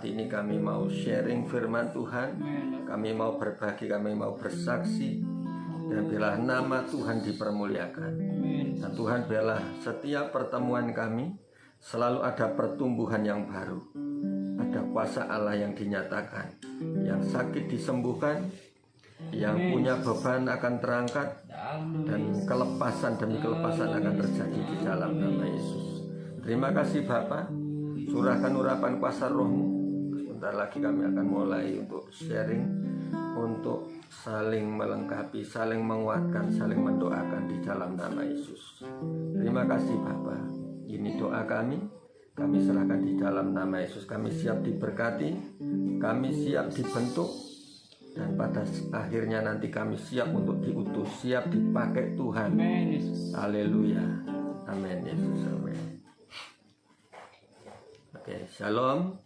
saat ini kami mau sharing firman Tuhan, kami mau berbagi, kami mau bersaksi, dan biarlah nama Tuhan dipermuliakan. Dan Tuhan, biarlah setiap pertemuan kami selalu ada pertumbuhan yang baru, ada kuasa Allah yang dinyatakan, yang sakit disembuhkan, yang punya beban akan terangkat, dan kelepasan demi kelepasan akan terjadi di dalam nama Yesus. Terima kasih Bapa, curahkan urapan kuasa Roh-Mu. Sebentar lagi kami akan mulai untuk sharing, untuk saling melengkapi, saling menguatkan, saling mendoakan di dalam nama Yesus. Terima kasih Bapa. Ini doa kami serahkan di dalam nama Yesus. Kami siap diberkati, kami siap dibentuk, dan pada akhirnya nanti kami siap untuk diutus, siap dipakai Tuhan. Haleluya. Amin Yesus. Amin. Oke, shalom.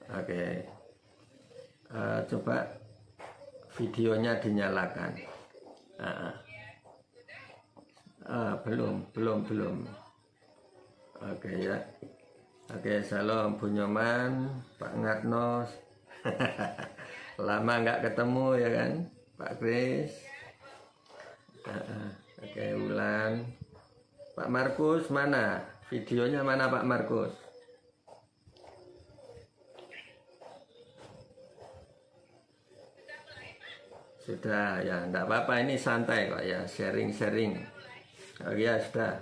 Oke. Coba videonya dinyalakan. Belum. Oke ya. Oke, shalom Bu Nyoman, Pak Ngatnos. Lama nggak ketemu ya kan, Pak Kris. Oke, Wulan. Pak Markus mana? Videonya mana Pak Markus? Sudah ya, enggak apa-apa, ini santai kok ya, sharing-sharing. Oh ya, sudah.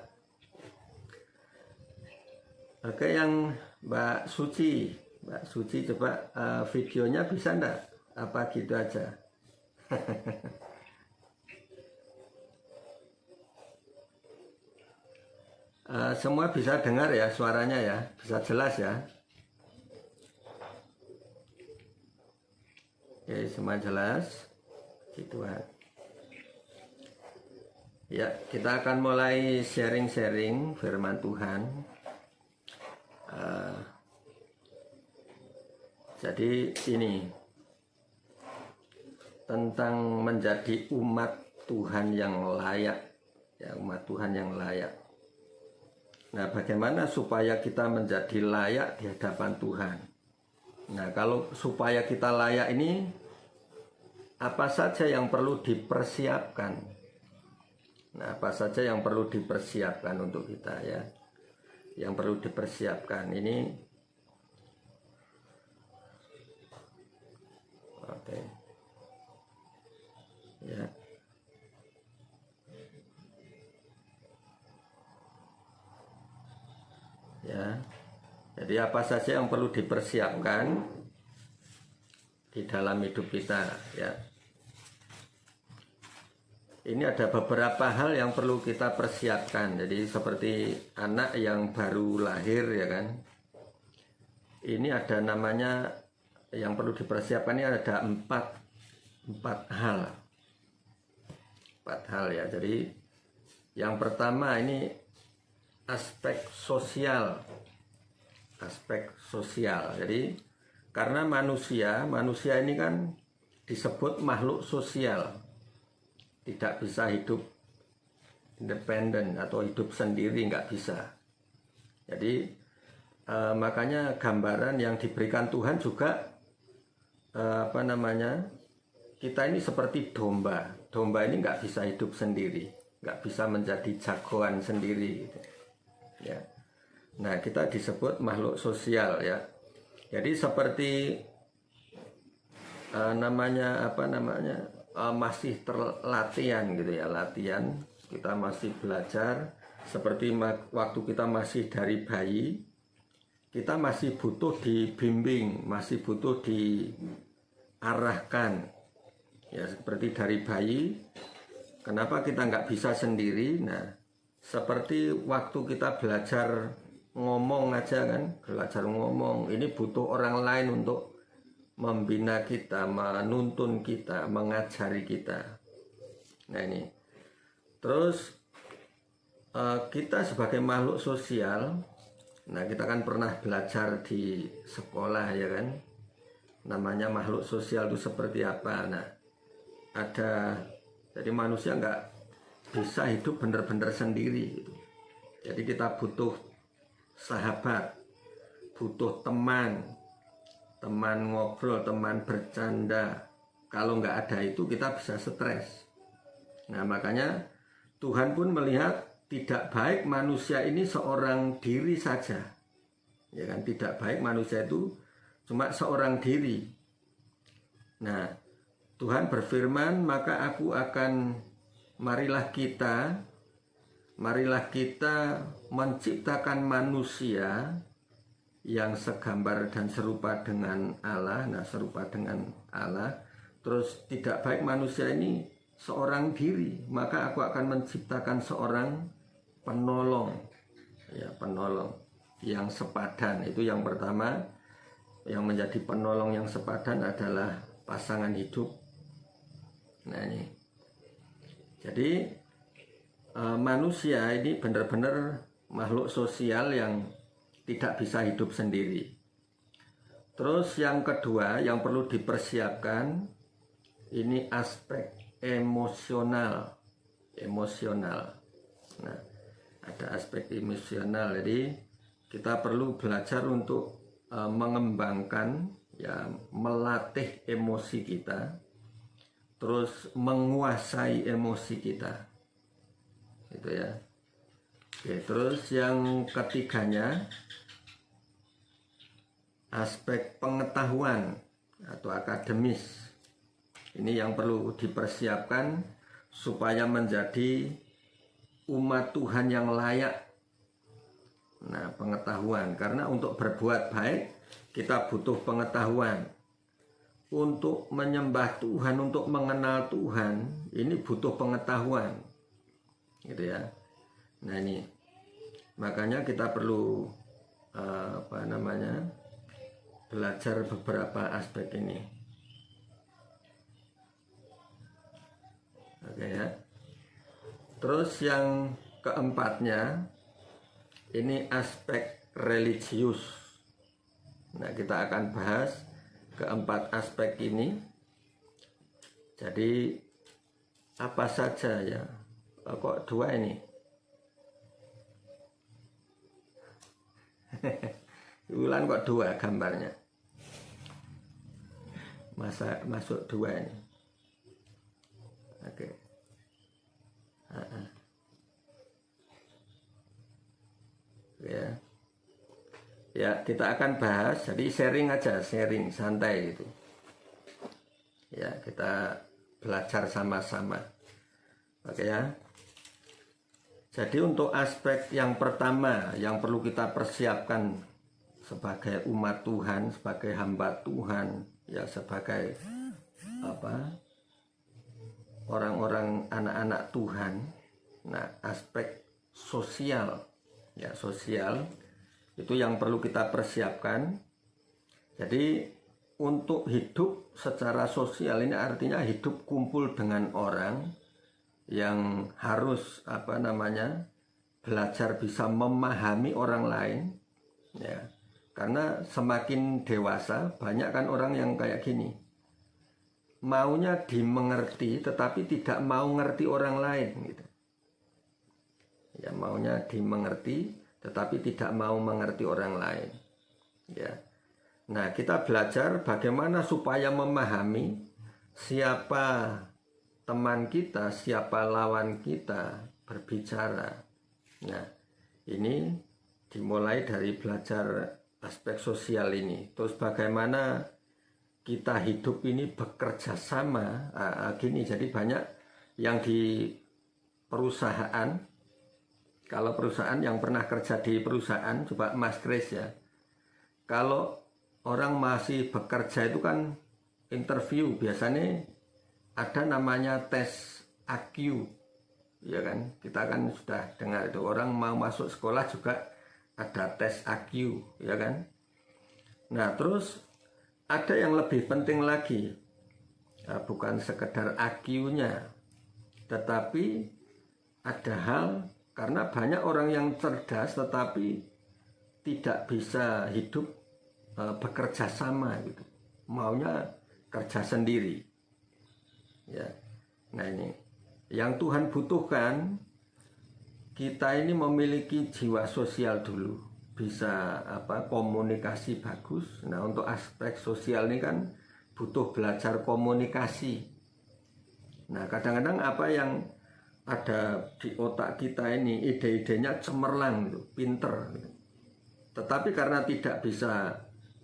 Oke, yang Mbak Suci coba videonya bisa enggak? Apa gitu aja? Semua bisa dengar ya suaranya ya, bisa jelas ya. Oke, semua jelas. Tuhan. Ya, kita akan mulai sharing-sharing firman Tuhan. Jadi ini tentang menjadi umat Tuhan yang layak, ya, umat Tuhan yang layak. Nah, bagaimana supaya kita menjadi layak di hadapan Tuhan? Nah, kalau supaya kita layak ini, apa saja yang perlu dipersiapkan? Nah, apa saja yang perlu dipersiapkan untuk kita ya? Yang perlu dipersiapkan ini, oke, ya. Ya. Jadi apa saja yang perlu dipersiapkan di dalam hidup kita ya? Ini ada beberapa hal yang perlu kita persiapkan. Jadi seperti anak yang baru lahir ya kan. Ini ada namanya yang perlu dipersiapkan, ini ada empat hal. Empat hal ya. Jadi yang pertama ini aspek sosial. Aspek sosial. Jadi karena manusia ini kan disebut makhluk sosial. Tidak bisa hidup independen atau hidup sendiri, nggak bisa. Jadi makanya gambaran yang diberikan Tuhan juga kita ini seperti domba. Domba ini nggak bisa hidup sendiri, nggak bisa menjadi jagoan sendiri gitu. Ya. Nah, kita disebut makhluk sosial ya. Jadi seperti masih terlatihan gitu ya, latihan, kita masih belajar. Seperti waktu kita masih dari bayi, kita masih butuh dibimbing, masih butuh diarahkan ya, seperti dari bayi. Kenapa kita nggak bisa sendiri? Nah, seperti waktu kita belajar ngomong aja kan, belajar ngomong, ini butuh orang lain untuk membina kita, menuntun kita, mengajari kita. Nah ini, terus kita sebagai makhluk sosial, nah kita kan pernah belajar di sekolah ya kan, namanya makhluk sosial itu seperti apa. Nah, jadi manusia nggak bisa hidup benar-benar sendiri gitu. Jadi kita butuh sahabat, butuh teman ngobrol, teman bercanda. Kalau nggak ada itu kita bisa stres. Nah, makanya Tuhan pun melihat tidak baik manusia ini seorang diri saja. Ya kan, tidak baik manusia itu cuma seorang diri. Nah, Tuhan berfirman, maka aku akan marilah kita menciptakan manusia yang segambar dan serupa dengan Allah. Nah, serupa dengan Allah. Terus tidak baik manusia ini seorang diri, maka aku akan menciptakan seorang penolong. Ya, penolong yang sepadan. Itu yang pertama, yang menjadi penolong yang sepadan adalah pasangan hidup. Nah, ini. Jadi manusia ini benar-benar makhluk sosial yang tidak bisa hidup sendiri. Terus yang kedua yang perlu dipersiapkan ini aspek emosional. Nah, ada aspek emosional. Jadi kita perlu belajar untuk mengembangkan, ya, melatih emosi kita, terus menguasai emosi kita. Itu ya. Oke, terus yang ketiganya aspek pengetahuan atau akademis. Ini yang perlu dipersiapkan supaya menjadi umat Tuhan yang layak. Nah, pengetahuan, karena untuk berbuat baik kita butuh pengetahuan. Untuk menyembah Tuhan, untuk mengenal Tuhan, ini butuh pengetahuan. Gitu ya. Nah, ini makanya kita perlu belajar beberapa aspek ini. Oke ya. Terus yang keempatnya ini aspek religius. Nah, kita akan bahas keempat aspek ini. Jadi apa saja ya? Kok dua ini? Ulan kok dua gambarnya? Masuk dua ini. Oke. Ya. Ya, kita akan bahas. Jadi sharing aja, sharing santai gitu. Ya, kita belajar sama-sama. Oke ya. Jadi untuk aspek yang pertama yang perlu kita persiapkan sebagai umat Tuhan, sebagai hamba Tuhan, ya, sebagai orang-orang anak-anak Tuhan. Nah, aspek sosial, ya, sosial itu yang perlu kita persiapkan. Jadi untuk hidup secara sosial ini artinya hidup kumpul dengan orang yang harus belajar bisa memahami orang lain, ya. Karena semakin dewasa banyak kan orang yang kayak gini, maunya dimengerti tetapi tidak mau ngerti orang lain gitu. Ya, maunya dimengerti tetapi tidak mau mengerti orang lain. Ya. Nah, kita belajar bagaimana supaya memahami siapa teman kita, siapa lawan kita berbicara. Nah, ini dimulai dari belajar aspek sosial ini. Terus bagaimana kita hidup ini bekerja sama. Gini, jadi banyak yang di perusahaan, kalau perusahaan yang pernah kerja di perusahaan, coba Mas Kris ya, kalau orang masih bekerja itu kan interview, biasanya ada namanya tes IQ, ya kan? Kita kan sudah dengar itu, orang mau masuk sekolah juga ada tes IQ, ya kan? Nah, terus ada yang lebih penting lagi, bukan sekedar IQ-nya, tetapi ada hal, karena banyak orang yang cerdas tetapi tidak bisa hidup bekerja sama gitu, maunya kerja sendiri. Ya, nah ini yang Tuhan butuhkan, kita ini memiliki jiwa sosial dulu. bisa komunikasi bagus. Nah, untuk aspek sosial ini kan butuh belajar komunikasi. Nah, kadang-kadang apa yang ada di otak kita ini ide-idenya cemerlang gitu, pinter gitu. Tetapi karena tidak bisa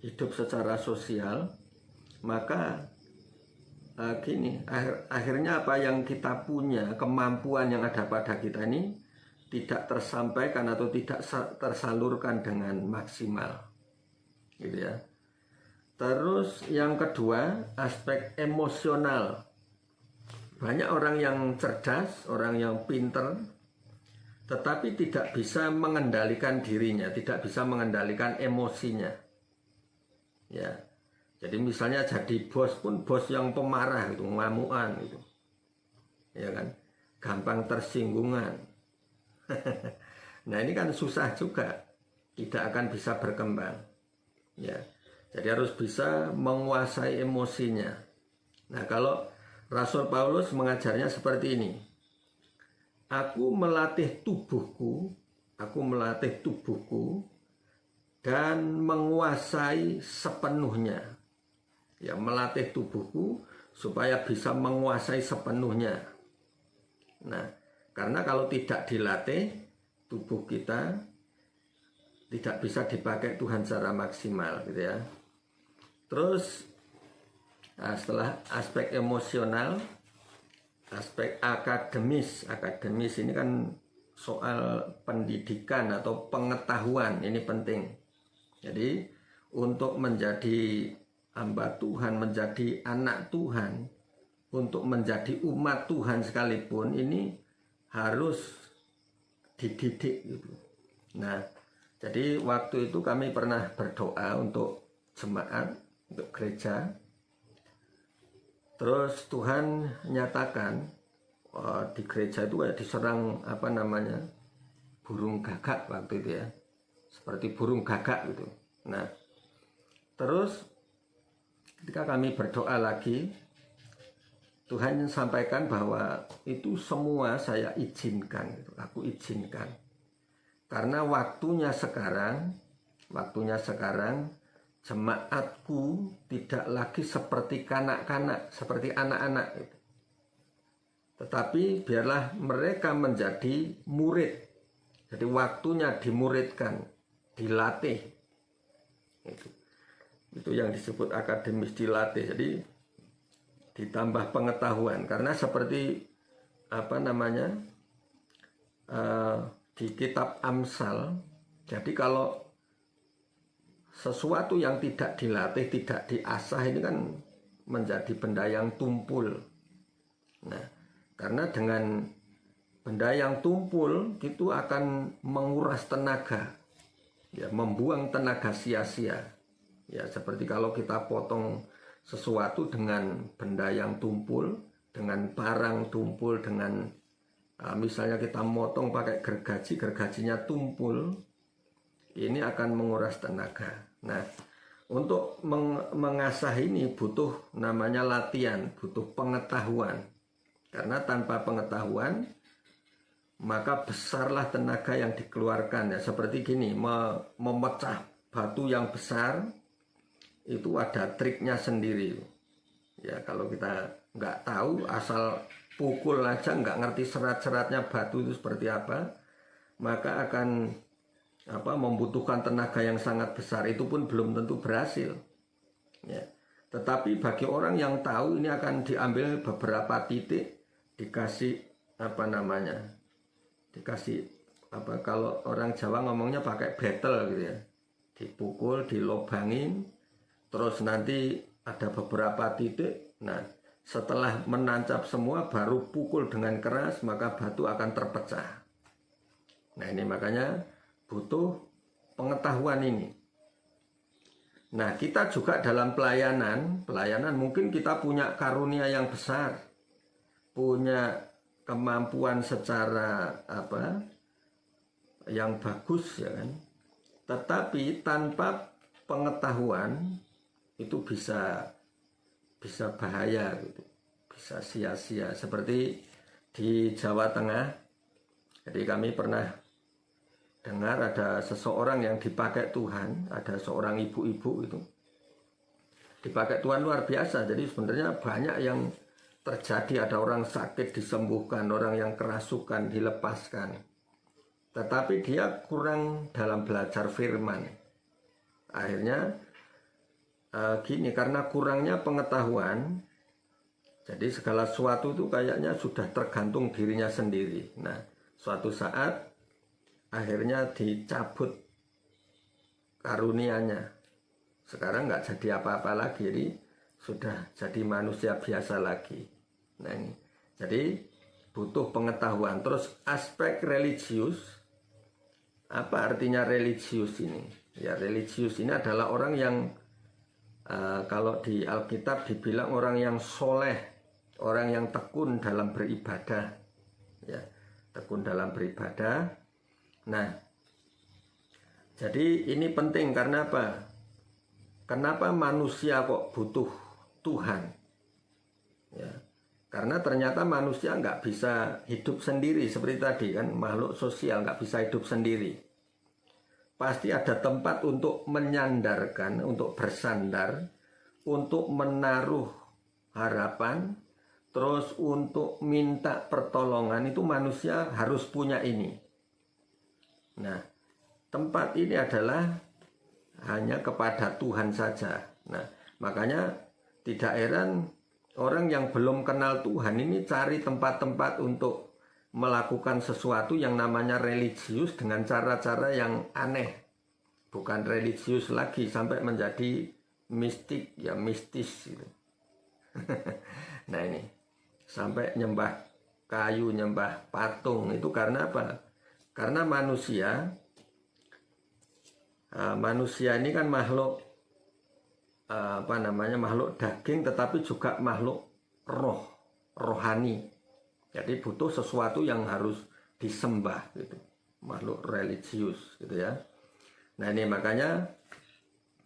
hidup secara sosial, maka akhirnya apa yang kita punya, kemampuan yang ada pada kita ini tidak tersampaikan atau tidak tersalurkan dengan maksimal, gitu ya. Terus yang kedua, aspek emosional. Banyak orang yang cerdas, orang yang pinter, tetapi tidak bisa mengendalikan dirinya, tidak bisa mengendalikan emosinya. Ya. Jadi misalnya jadi bos pun bos yang pemarah gitu, ngamuan gitu. Ya kan? Gampang tersinggungan. Nah, ini kan susah juga. Tidak akan bisa berkembang. Ya. Jadi harus bisa menguasai emosinya. Nah, kalau Rasul Paulus mengajarnya seperti ini. Aku melatih tubuhku dan menguasai sepenuhnya. Ya, melatih tubuhku supaya bisa menguasai sepenuhnya. Nah, karena kalau tidak dilatih, tubuh kita tidak bisa dipakai Tuhan secara maksimal, gitu ya. Terus, setelah aspek emosional, aspek akademis ini kan soal pendidikan atau pengetahuan, ini penting. Jadi, untuk menjadi hamba Tuhan, menjadi anak Tuhan, untuk menjadi umat Tuhan sekalipun, ini harus dididik gitu. Nah, jadi waktu itu kami pernah berdoa untuk jemaat, untuk gereja. Terus Tuhan nyatakan di gereja itu kayak diserang burung gagak waktu itu ya, seperti burung gagak gitu. Nah, terus ketika kami berdoa lagi, Tuhan sampaikan bahwa itu semua saya izinkan, gitu. Aku izinkan. Karena waktunya sekarang jemaatku tidak lagi seperti kanak-kanak, seperti anak-anak gitu. Tetapi biarlah mereka menjadi murid. Jadi waktunya dimuridkan, dilatih. Itu yang disebut akademis, dilatih. Jadi ditambah pengetahuan, karena seperti di kitab Amsal. Jadi kalau sesuatu yang tidak dilatih, tidak diasah, ini kan menjadi benda yang tumpul. Nah, karena dengan benda yang tumpul itu akan menguras tenaga, ya, membuang tenaga sia-sia. Ya, seperti kalau kita potong sesuatu dengan benda yang tumpul, dengan parang tumpul, dengan misalnya kita motong pakai gergajinya tumpul, ini akan menguras tenaga. Nah, untuk mengasah ini butuh namanya latihan, butuh pengetahuan. Karena tanpa pengetahuan, maka besarlah tenaga yang dikeluarkan. Ya, seperti gini, memecah batu yang besar, itu ada triknya sendiri. Ya, kalau kita nggak tahu, asal pukul aja, nggak ngerti serat-seratnya batu itu seperti apa, maka akan membutuhkan tenaga yang sangat besar. Itu pun belum tentu berhasil. Ya. Tetapi bagi orang yang tahu, ini akan diambil beberapa titik, dikasih kalau orang Jawa ngomongnya pakai betel gitu ya, dipukul, dilobangin, terus nanti ada beberapa titik. Nah, setelah menancap semua, baru pukul dengan keras, maka batu akan terpecah. Nah, ini makanya butuh pengetahuan ini. Nah, kita juga dalam pelayanan mungkin kita punya karunia yang besar, punya kemampuan secara yang bagus, ya kan. Tetapi tanpa pengetahuan itu bisa bahaya gitu, bisa sia-sia. Seperti di Jawa Tengah, jadi kami pernah dengar ada seseorang yang dipakai Tuhan, ada seorang ibu-ibu itu dipakai Tuhan luar biasa. Jadi sebenarnya banyak yang terjadi, ada orang sakit disembuhkan, orang yang kerasukan dilepaskan. Tetapi dia kurang dalam belajar firman. Akhirnya gini, karena kurangnya pengetahuan, jadi segala sesuatu itu kayaknya sudah tergantung dirinya sendiri. Nah, suatu saat akhirnya dicabut karunianya. Sekarang nggak jadi apa-apa lagi, jadi sudah jadi manusia biasa lagi. Nah ini, jadi butuh pengetahuan. Terus aspek religius, apa artinya religius ini? Ya, religius ini adalah orang yang kalau di Alkitab dibilang orang yang soleh, orang yang tekun dalam beribadah, ya, tekun dalam beribadah. Nah, jadi ini penting karena apa? Kenapa manusia kok butuh Tuhan? Ya, karena ternyata manusia nggak bisa hidup sendiri seperti tadi kan, makhluk sosial nggak bisa hidup sendiri. Pasti ada tempat untuk menyandarkan, untuk bersandar, untuk menaruh harapan, terus untuk minta pertolongan. Itu manusia harus punya ini. Nah, tempat ini adalah hanya kepada Tuhan saja. Nah, makanya tidak heran orang yang belum kenal Tuhan ini cari tempat-tempat untuk melakukan sesuatu yang namanya religius dengan cara-cara yang aneh. Bukan religius lagi, sampai menjadi mistik, ya mistis gitu. Nah ini, sampai nyembah kayu, nyembah patung, itu karena apa? Karena manusia ini kan makhluk makhluk daging, tetapi juga makhluk rohani. Jadi butuh sesuatu yang harus disembah gitu, makhluk religius gitu ya. Nah ini makanya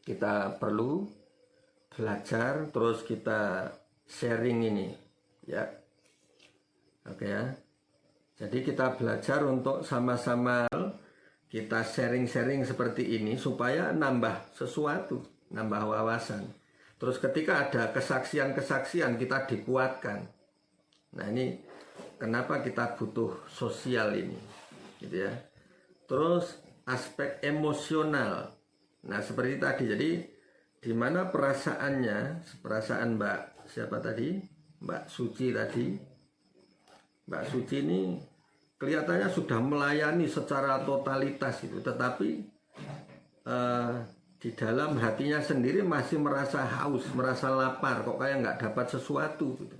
kita perlu belajar, terus kita sharing ini ya. Oke ya. Jadi kita belajar untuk sama-sama kita sharing-sharing seperti ini supaya nambah sesuatu, nambah wawasan. Terus ketika ada kesaksian-kesaksian kita dikuatkan. Nah ini kenapa kita butuh sosial ini, gitu ya. Terus aspek emosional. Nah seperti tadi, jadi di mana perasaan Mbak siapa tadi, Mbak Suci tadi. Mbak Suci ini kelihatannya sudah melayani secara totalitas itu, tetapi di dalam hatinya sendiri masih merasa haus, merasa lapar, kok kayak nggak dapat sesuatu gitu.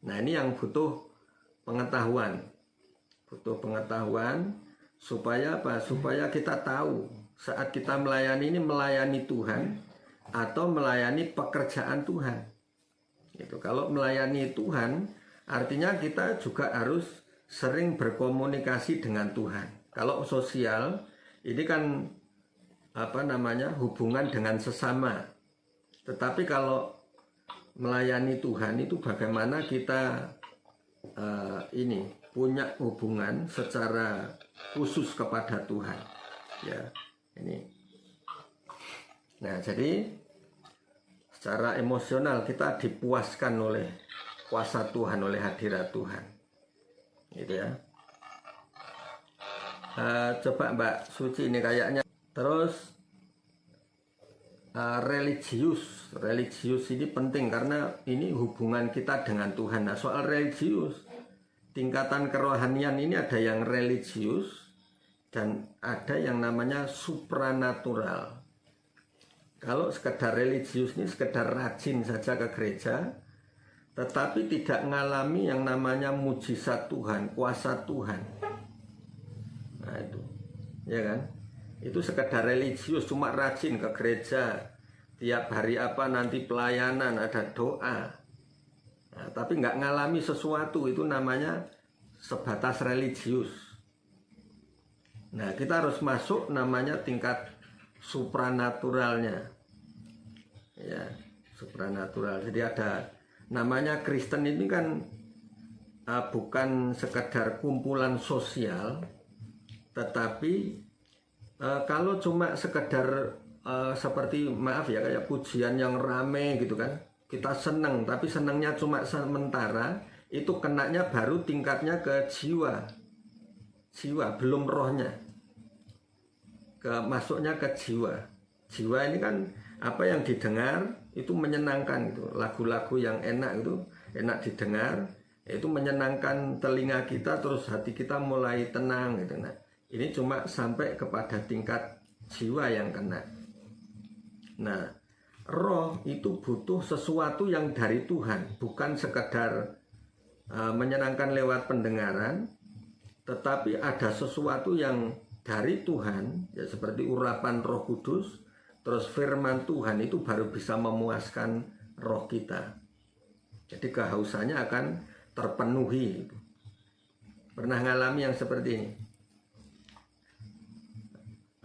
Nah ini yang butuh pengetahuan, supaya apa? Supaya kita tahu saat kita melayani ini melayani Tuhan atau melayani pekerjaan Tuhan. Gitu. Kalau melayani Tuhan artinya kita juga harus sering berkomunikasi dengan Tuhan. Kalau sosial ini kan hubungan dengan sesama. Tetapi kalau melayani Tuhan itu bagaimana kita punya hubungan secara khusus kepada Tuhan. Ya, ini. Nah, jadi secara emosional kita dipuaskan oleh kuasa Tuhan, oleh hadirat Tuhan. Gitu ya. Coba Mbak Suci ini kayaknya. Terus religius ini penting karena ini hubungan kita dengan Tuhan. Nah soal religius, tingkatan kerohanian ini ada yang religius dan ada yang namanya supranatural. Kalau sekedar religius ini sekedar rajin saja ke gereja, tetapi tidak mengalami yang namanya mujizat Tuhan, kuasa Tuhan. Nah itu, ya kan? Itu sekedar religius, cuma rajin ke gereja. Tiap hari nanti pelayanan, ada doa. Nah, tapi nggak ngalami sesuatu, itu namanya sebatas religius. Nah kita harus masuk namanya tingkat supranaturalnya. Ya, supranatural. Jadi ada namanya Kristen ini kan bukan sekedar kumpulan sosial, tetapi Kalau cuma sekedar seperti maaf ya kayak pujian yang rame gitu kan, kita seneng tapi senengnya cuma sementara, itu kenanya baru tingkatnya ke jiwa belum rohnya, masuknya ke jiwa ini kan apa yang didengar itu menyenangkan, itu lagu-lagu yang enak itu enak didengar, itu menyenangkan telinga kita, terus hati kita mulai tenang gitu. Nah ini cuma sampai kepada tingkat jiwa yang kena. Nah, roh itu butuh sesuatu yang dari Tuhan, bukan sekedar menyenangkan lewat pendengaran, tetapi ada sesuatu yang dari Tuhan, ya seperti urapan Roh Kudus, terus firman Tuhan itu baru bisa memuaskan roh kita. Jadi kehausannya akan terpenuhi. Pernah ngalami yang seperti ini?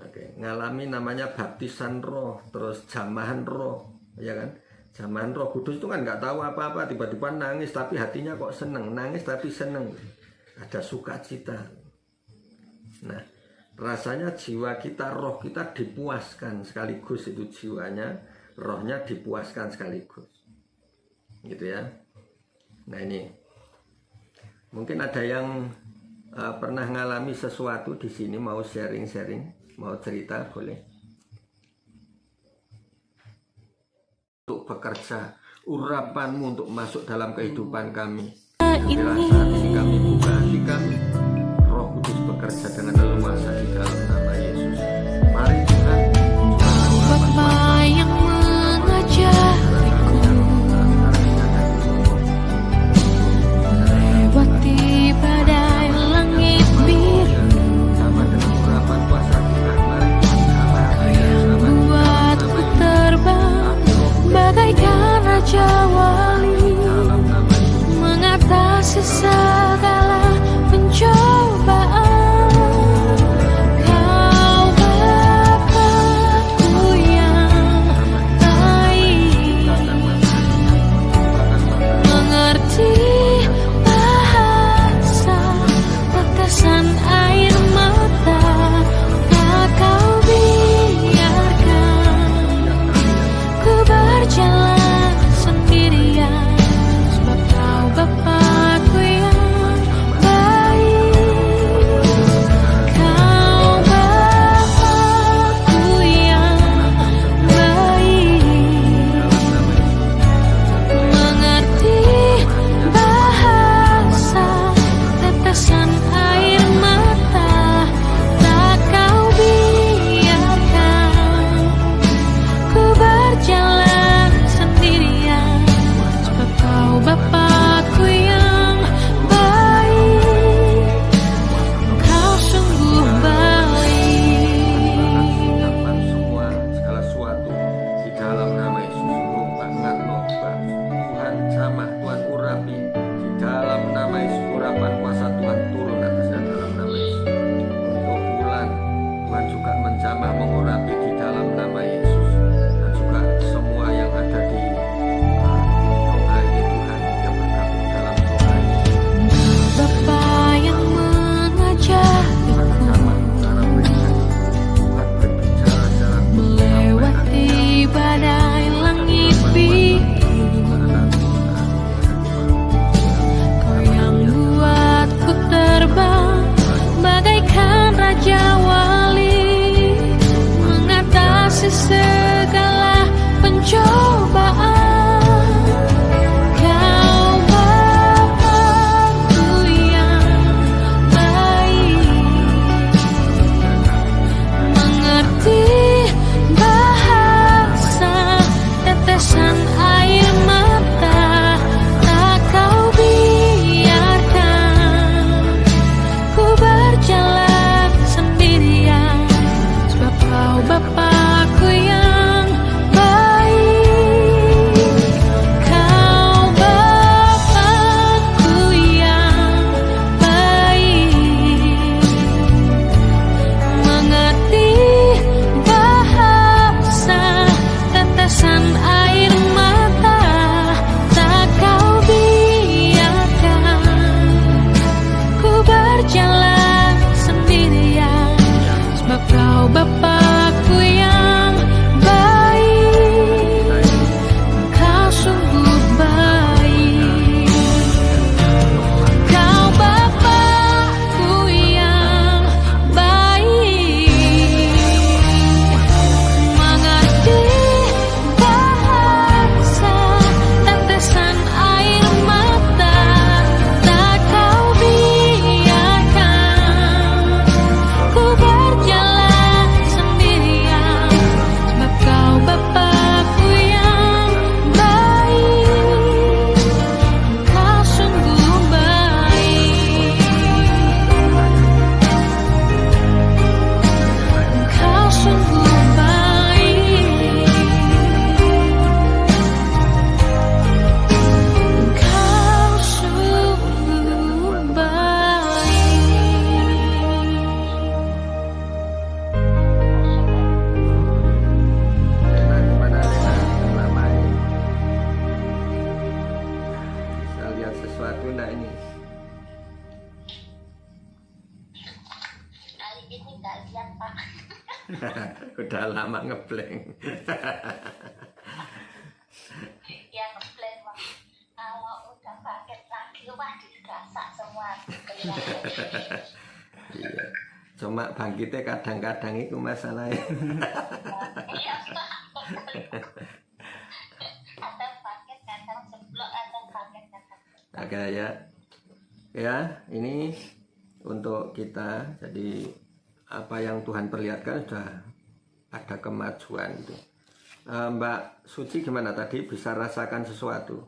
Oke, ngalami namanya baptisan roh, terus jamahan roh, ya kan? Jamahan Roh Kudus itu kan nggak tahu apa-apa, tiba-tiba nangis tapi hatinya kok seneng, nangis tapi seneng, ada sukacita. Nah, rasanya jiwa kita, roh kita dipuaskan sekaligus, itu jiwanya, rohnya dipuaskan sekaligus, gitu ya. Nah ini, mungkin ada yang pernah ngalami sesuatu di sini, mau sharing-sharing. Mau cerita boleh. Untuk bekerja, urapanmu untuk masuk dalam kehidupan kami. Bila saat ini kami buka hati kami, Roh Kudus bekerja dengan leluasa di dalam nama Yesus. Mari Tuhan, Bapa yang mengajariku lewati badai langit biru, sama dengan urapan kuasa Tuhan, mari buatku terbang bagaikan raja wali, mengatasi segala pencobaan. nggak lihat Pak. Udah lama ngeblank. Ya ngeblank Pak. Kalau udah bangkit lagi wah digasak semua. Iya. Cuma bangkitnya kadang-kadang itu masalahnya. Iya Pak. Ada bangkit kadang jeblok, ada bangkit kadang. Oke ya. Ya, ini untuk kita. Jadi apa yang Tuhan perlihatkan sudah ada kemajuan gitu. Mbak Suci gimana tadi, bisa rasakan sesuatu?